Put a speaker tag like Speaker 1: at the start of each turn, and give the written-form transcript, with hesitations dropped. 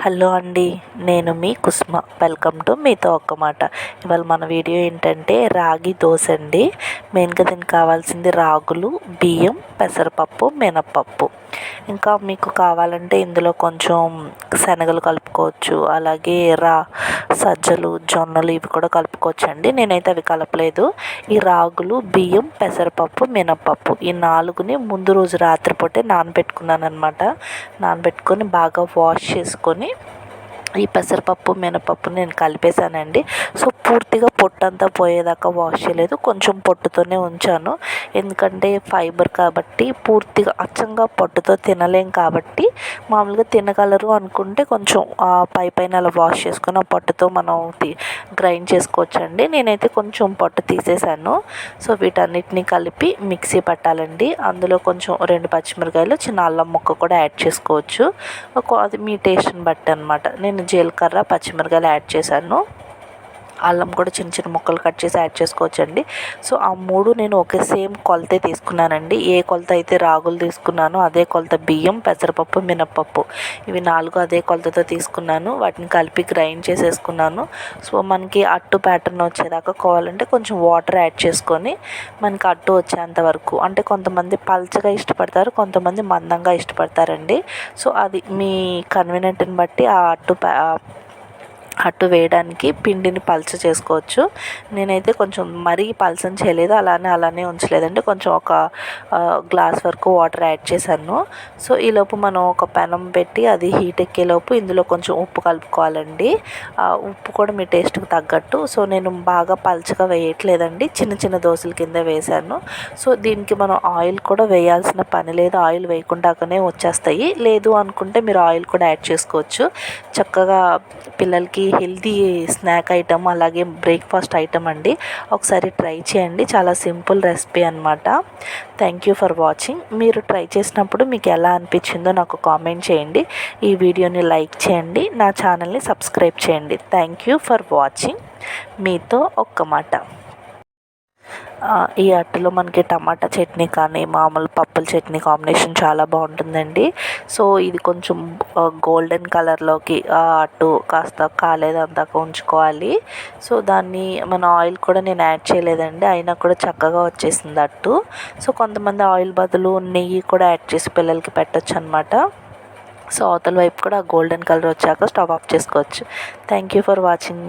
Speaker 1: Hello అండి, నేను మీ కుసుమ. Welcome to మీతో ఒక్క మాట. ఇవాళ మన వీడియో ఏంటంటే రాగి దోశ అండి. మెయిన్గా దీనికి కావాల్సింది రాగులు, బియ్యం, పెసరపప్పు, మినప్పప్పు. ఇంకా మీకు కావాలంటే ఇందులో కొంచెం శనగలు కలుపుకోవచ్చు, అలాగే సజ్జలు, జొన్నలు ఇవి కూడా కలుపుకోవచ్చు అండి. నేనైతే అవి కలపలేదు. ఈ రాగులు, బియ్యం, పెసరపప్పు, మినప్పప్పు ఈ 4ని ముందు రోజు రాత్రిపూటే నానబెట్టుకున్నాను అనమాట. నానబెట్టుకొని బాగా వాష్ చేసుకొని ఈ పెసరపప్పు, మినపప్పు నేను కలిపేశానండి. సో పూర్తిగా పొట్టంతా పోయేదాకా వాష్ చేయలేదు, కొంచెం పొట్టుతోనే ఉంచాను. ఎందుకంటే ఫైబర్ కాబట్టి పూర్తిగా అచ్చంగా పొట్టుతో తినలేం కాబట్టి మామూలుగా తినగలరు అనుకుంటే కొంచెం పైన అలా వాష్ చేసుకొని ఆ పొట్టుతో మనం గ్రైండ్ చేసుకోవచ్చండి. నేనైతే కొంచెం పొట్టు తీసేసాను. సో వీటన్నిటిని కలిపి మిక్సీ పట్టాలండి. అందులో కొంచెం 2 పచ్చిమిరకాయలు, చిన్న అల్లం ముక్క కూడా యాడ్ చేసుకోవచ్చు. అది మీ టేస్ట్ని బట్టి అనమాట. నేను జీలకర్ర, పచ్చిమిరకాయలు యాడ్ చేశాను. అల్లం కూడా చిన్న చిన్న ముక్కలు కట్ చేసి యాడ్ చేసుకోవచ్చండి. సో ఆ 3 నేను ఒకే సేమ్ కొలతే తీసుకున్నానండి. ఏ కొలత అయితే రాగులు తీసుకున్నానో అదే కొలత బియ్యం, పెసరపప్పు, మినప్పప్పు ఇవి 4 అదే కొలతతో తీసుకున్నాను. వాటిని కలిపి గ్రైండ్ చేసేసుకున్నాను. సో మనకి అట్టు ప్యాటర్న్ వచ్చేదాకా కావాలంటే కొంచెం వాటర్ యాడ్ చేసుకొని మనకి అట్టు వచ్చేంత వరకు, అంటే కొంతమంది పల్చగా ఇష్టపడతారు, కొంతమంది మందంగా ఇష్టపడతారండి. సో అది మీ కన్వీనియంట్ని బట్టి ఆ అట్టు వేయడానికి పిండిని పల్చ చేసుకోవచ్చు. నేనైతే కొంచెం మరీ పల్చని చేయలేదు, అలానే ఉంచలేదండి. కొంచెం ఒక గ్లాస్ వరకు వాటర్ యాడ్ చేశాను. సో ఈలోపు మనం ఒక పెనం పెట్టి అది హీట్ ఎక్కేలోపు ఇందులో కొంచెం ఉప్పు కలుపుకోవాలండి. ఉప్పు కూడా మీ టేస్ట్కి తగ్గట్టు. సో నేను బాగా పల్చగా వేయట్లేదండి, చిన్న చిన్న దోశల కింద వేశాను. సో దీనికి మనం ఆయిల్ కూడా వేయాల్సిన పని లేదు, ఆయిల్ వేయకుండానే వచ్చేస్తాయి. లేదు అనుకుంటే మీరు ఆయిల్ కూడా యాడ్ చేసుకోవచ్చు. చక్కగా పిల్లలకి హెల్తీ స్నాక్ ఐటమ్, అలాగే బ్రేక్ఫాస్ట్ ఐటమ్ అండి. ఒకసారి ట్రై చేయండి, చాలా సింపుల్ రెసిపీ అనమాట. Thank you for watching. మీరు ట్రై చేసినప్పుడు మీకు ఎలా అనిపించిందో నాకు కామెంట్ చేయండి. ఈ వీడియోని లైక్ చేయండి, నా ఛానల్ని సబ్స్క్రైబ్ చేయండి. Thank you for watching. మీతో ఒక్క మాట. ఈ అట్టులో మనకి టమాటా చట్నీ కానీ మామూలు పప్పుల చట్నీ కాంబినేషన్ చాలా బాగుంటుందండి. సో ఇది కొంచెం గోల్డెన్ కలర్లోకి అట్టు కాస్త కాలేదందాక ఉంచుకోవాలి. సో దాన్ని మన ఆయిల్ కూడా నేను యాడ్ చేయలేదండి, అయినా కూడా చక్కగా వచ్చేసింది అట్టు. సో కొంతమంది ఆయిల్ బదులు నెయ్యి కూడా యాడ్ చేసి పిల్లలకి పెట్టచ్చు అనమాట. సో అవతల వైపు కూడా గోల్డెన్ కలర్ వచ్చాక స్టవ్ ఆఫ్ చేసుకోవచ్చు. Thank you for watching.